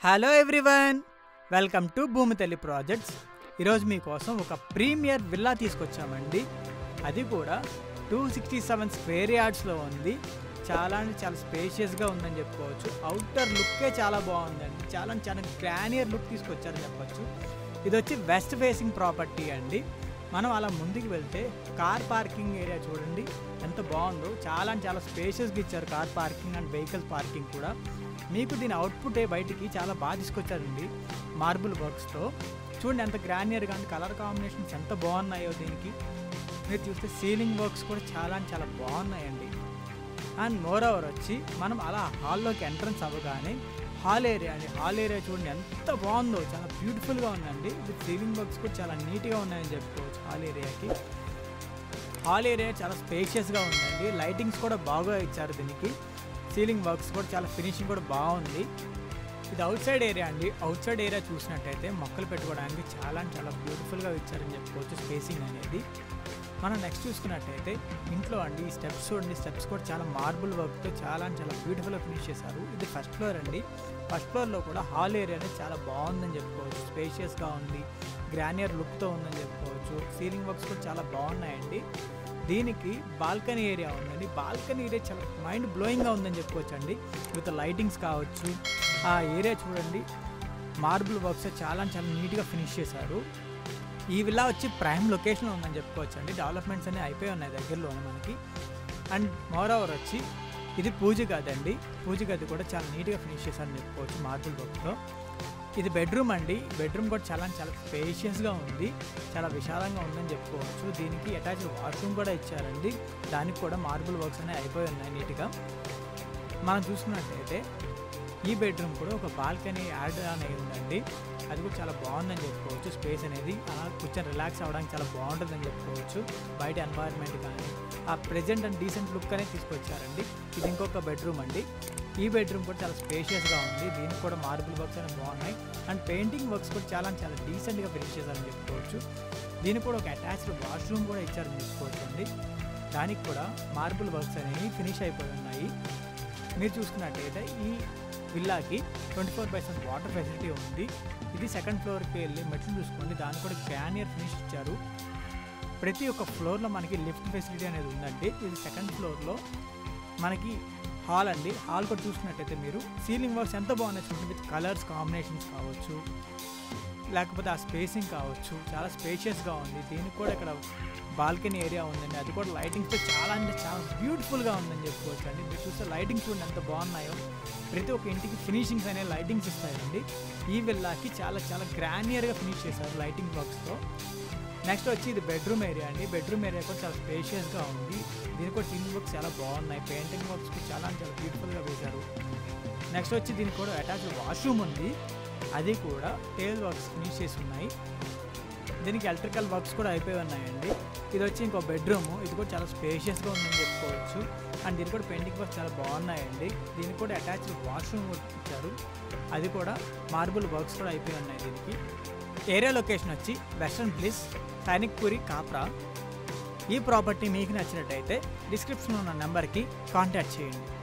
Hello everyone, welcome to Bhoomithalli projects. ఈరోజు మీకోసం ఒక ప్రీమియర్ విల్లా తీసుకొచ్చామండి. అది కూడా 267 స్క్వేర్ యార్డ్స్లో ఉంది. చాలా అంటే చాలా స్పేషియస్గా ఉందని చెప్పుకోవచ్చు. అవుటర్ లుక్కే చాలా బాగుందండి. చాలా గ్రానియర్ లుక్ తీసుకొచ్చారని చెప్పచ్చు. ఇది వచ్చి వెస్ట్ ఫేసింగ్ ప్రాపర్టీ అండి. మనం అలా ముందుకు వెళ్తే కార్ పార్కింగ్ ఏరియా చూడండి ఎంత బాగుందో. చాలా స్పేషియస్గా ఇచ్చారు car parking and vehicles parking కూడా. మీకు దీని అవుట్పుట్ బయటికి చాలా బాగా తీసుకొచ్చారండి మార్బుల్ వర్క్స్తో. చూడండి ఎంత గ్రానియర్గా అండ్ కలర్ కాంబినేషన్స్ ఎంత బాగున్నాయో. దీనికి మీరు చూస్తే సీలింగ్ వర్క్స్ కూడా చాలా బాగున్నాయండి. అండ్ మోర్ ఓవర్ వచ్చి మనం అలా హాల్లోకి ఎంట్రన్స్ అవ్వగానే హాల్ ఏరియా అండి. హాల్ ఏరియా చూడండి ఎంత బాగుందో, చాలా బ్యూటిఫుల్గా ఉందండి. విత్ సీలింగ్ వర్క్స్ కూడా చాలా నీట్గా ఉన్నాయని చెప్పుకోవచ్చు. హాల్ ఏరియా చాలా స్పేషియస్గా ఉందండి. లైటింగ్స్ కూడా బాగా ఇచ్చారు దీనికి. సీలింగ్ వర్క్స్ కూడా చాలా ఫినిషింగ్ కూడా బాగుంది. ఇది అవుట్ సైడ్ ఏరియా అండి. అవుట్ సైడ్ ఏరియా చూసినట్టయితే మొక్కలు పెట్టుకోవడానికి చాలా బ్యూటిఫుల్గా ఇచ్చారని చెప్పుకోవచ్చు స్పేసింగ్ అనేది. మనం నెక్స్ట్ చూసుకున్నట్టయితే ఇంట్లో అండి ఈ స్టెప్స్ చూడండి. స్టెప్స్ కూడా చాలా మార్బుల్ వర్క్తో చాలా బ్యూటిఫుల్గా ఫినిష్ చేశారు. ఇది ఫస్ట్ ఫ్లోర్ అండి. ఫస్ట్ ఫ్లోర్లో కూడా హాల్ ఏరియా అనేది చాలా బాగుందని చెప్పుకోవచ్చు. స్పేషియస్గా ఉంది, గ్రానియర్ లుక్తో ఉందని చెప్పుకోవచ్చు. సీలింగ్ వర్క్స్ కూడా చాలా బాగున్నాయండి. దీనికి బాల్కనీ ఏరియా ఉందండి. బాల్కనీ ఏరియా చాలా మైండ్ బ్లోయింగ్గా ఉందని చెప్పుకోవచ్చు అండి. విత్ లైటింగ్స్ కావచ్చు. ఆ ఏరియా చూడండి మార్బుల్ వర్క్స్ చాలా నీట్గా ఫినిష్ చేశారు. ఈ విల్లా వచ్చి ప్రైమ్ లొకేషన్లో ఉందని చెప్పుకోవచ్చు అండి. డెవలప్మెంట్స్ అన్నీ అయిపోయి ఉన్నాయి దగ్గరలోనే మనకి. అండ్ మోర్ ఓవర్ వచ్చి ఇది పూజ గది అండి. పూజ గది కూడా చాలా నీట్గా ఫినిష్ చేశారని చెప్పుకోవచ్చు మార్బుల్ వర్క్తో. ఇది బెడ్రూమ్ అండి. బెడ్రూమ్ కూడా చాలా స్పేషియస్గా ఉంది, చాలా విశాలంగా ఉందని చెప్పుకోవచ్చు. దీనికి అటాచ్డ్ వాష్రూమ్ కూడా ఇచ్చారండి. దానికి కూడా మార్బుల్ వర్క్స్ అనేవి అయిపోయి ఉన్నాయి నీట్గా. మనం చూసుకున్నట్టయితే ఈ బెడ్రూమ్ కూడా ఒక బాల్కనీ యాడ్ అనేది ఉందండి. అది కూడా చాలా బాగుందని చెప్పుకోవచ్చు. స్పేస్ అనేది అలా కూర్చొని రిలాక్స్ అవ్వడానికి చాలా బాగుంటుందని చెప్పుకోవచ్చు. బయట ఎన్వైర్న్మెంట్ కానీ ఆ ప్రెజెంట్ అండ్ డీసెంట్ లుక్ అనేది తీసుకొచ్చారండి. ఇది ఇంకొక బెడ్రూమ్ అండి. ఈ బెడ్రూమ్ కూడా చాలా స్పేషియస్గా ఉంది. దీనికి కూడా మార్బుల్ వర్క్స్ అనేవి బాగున్నాయి. అండ్ పెయింటింగ్ వర్క్స్ కూడా చాలా డీసెంట్గా ఫినిష్ చేశారని చెప్పుకోవచ్చు. దీనికి కూడా ఒక అటాచ్డ్ వాష్రూమ్ కూడా ఇచ్చారని చెప్పుకోవచ్చు అండి. దానికి కూడా మార్బుల్ వర్క్స్ అనేవి ఫినిష్ అయిపోయి ఉన్నాయి. మీరు చూసుకున్నట్టయితే ఈ విల్లాకి 24/7 వాటర్ ఫెసిలిటీ ఉంది. ఇది సెకండ్ ఫ్లోర్కి వెళ్ళి మెట్లు చూసుకోండి. దానికి కూడా గ్రానియర్ ఫినిష్ ఇచ్చారు. ప్రతి ఒక్క ఫ్లోర్లో మనకి లిఫ్ట్ ఫెసిలిటీ అనేది ఉందండి. ఇది సెకండ్ ఫ్లోర్లో మనకి హాల్ అండి. హాల్ కూడా చూసుకున్నట్టయితే మీరు సీలింగ్ వర్క్స్ ఎంత బాగున్నాయి చూడండి. విత్ కలర్స్ కాంబినేషన్స్ కావచ్చు, లేకపోతే ఆ స్పేసింగ్ కావచ్చు, చాలా స్పేషియస్గా ఉంది. దీనికి కూడా ఇక్కడ బాల్కనీ ఏరియా ఉందండి. అది కూడా లైటింగ్స్తో చాలా బ్యూటిఫుల్గా ఉందని చెప్పుకోవచ్చు అండి. మీరు చూస్తే లైటింగ్స్ చూడండి ఎంత బాగున్నాయో. ప్రతి ఒక్క ఇంటికి ఫినిషింగ్స్ అనేవి లైటింగ్స్ ఇస్తాయండి. ఈ విల్లాకి చాలా గ్రానియర్గా ఫినిష్ చేశారు లైటింగ్ వర్క్స్తో. నెక్స్ట్ వచ్చి ఇది బెడ్రూమ్ ఏరియా అండి. బెడ్రూమ్ ఏరియా కూడా చాలా స్పేషియస్గా ఉంది. దీనికి కూడా సీలింగ్ వర్క్స్ చాలా బాగున్నాయి. పెయింటింగ్ వర్క్స్ కూడా చాలా బ్యూటిఫుల్గా వేశారు. నెక్స్ట్ వచ్చి దీనికి కూడా అటాచ్డ్ వాష్రూమ్ ఉంది. అది కూడా టైల్ వర్క్స్ ఫినిష్ చేసి ఉన్నాయి. దీనికి ఎలక్ట్రికల్ వర్క్స్ కూడా అయిపోయి ఉన్నాయండి. ఇది వచ్చి ఇంకో బెడ్రూమ్. ఇది కూడా చాలా స్పేషియస్గా ఉందని చెప్పుకోవచ్చు. అండ్ దీనికి కూడా పెయింటింగ్ వర్క్స్ చాలా బాగున్నాయండి. దీనికి కూడా అటాచ్డ్ వాష్రూమ్ ఇచ్చారు. అది కూడా మార్బుల్ వర్క్స్ కూడా అయిపోయి ఉన్నాయి. దీనికి ఏరియా లొకేషన్ వచ్చి వెస్టర్న్ ప్లేస్, సైనిక్పురి, కాప్రా. ఈ ప్రాపర్టీ మీకు నచ్చినట్టయితే డిస్క్రిప్షన్లో ఉన్న నెంబర్కి కాంటాక్ట్ చేయండి.